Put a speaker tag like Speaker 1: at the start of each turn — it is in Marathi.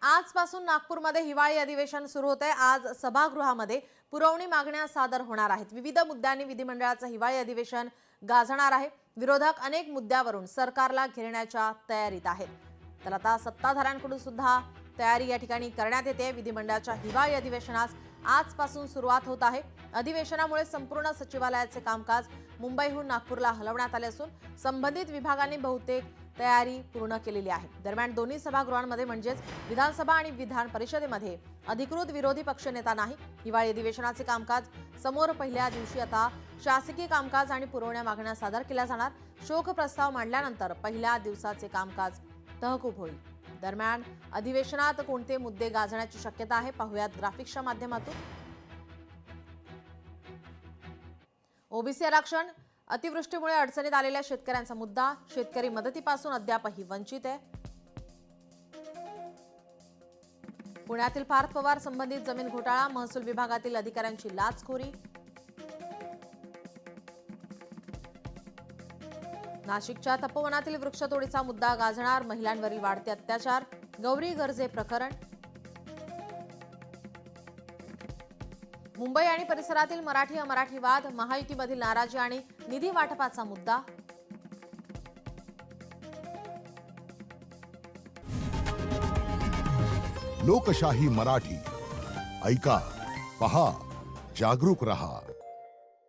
Speaker 1: आजपासून नागपूरमध्ये हिवाळी अधिवेशन सुरू होते। आज सभागृहामध्ये पुरवणी मागण्या सादर होणार आहेत। विविध मुद्द्यांनी विधिमंडळाचं हिवाळी अधिवेशन गाजणार आहे। विरोधक अनेक मुद्द्यावरून सरकारला घेरण्याच्या तयारीत आहेत। तर आता सत्ताधाऱ्यांकडून सुद्धा तयारी या ठिकाणी करण्यात येते। विधिमंडळाच्या हिवाळी अधिवेशनास आजपासून सुरुवात होत आहे। अधिवेशनामुळे संपूर्ण सचिवालयाचे कामकाज मुंबईहून नागपूरला हलवण्यात आले असून संबंधित विभागांनी बहुतेक तयारी पूर्ण केलेली आहे। दरम्यान दोन्ही सभागृहांमध्ये म्हणजेच विधानसभा आणि विधान परिषदेमध्ये अधिकृत विरोधी पक्षनेता नाही। हिवाळी अधिवेशनाचे कामकाज समोर पहिल्या दिवशी आता शासकीय कामकाज आणि पुरवण्या मागण्या सादर केल्या जाणार। शोक प्रस्ताव मांडल्यानंतर पहिल्या दिवसाचे कामकाज तहकूब होईल। दरम्यान अधिवेशनात कोणते मुद्दे गाजण्याची शक्यता आहे पाहूयात ग्राफिक्सच्या माध्यमातून। ओबीसी आरक्षण, अतिवृष्टीमुळे अडचणीत आलेल्या शेतकऱ्यांचा मुद्दा, शेतकरी मदतीपासून अद्यापही वंचित आहे। पुण्यातील पार्थ पवार संबंधित जमीन घोटाळा, महसूल विभागातील अधिकाऱ्यांची लाचखोरी। नाशिकच्या तपोवनातील वृक्षतोडीचा मुद्दा गाजणार, महिलांवरील वाढते अत्याचार, गौरी गर्जे प्रकरण। मुंबई आणि परिसरातील मराठी अमराठी वाद, महायुतीमधील नाराजी आणि निधी वाटपाचा मुद्दा।
Speaker 2: लोकशाही मराठी ऐका, पहा, जागरूक रहा।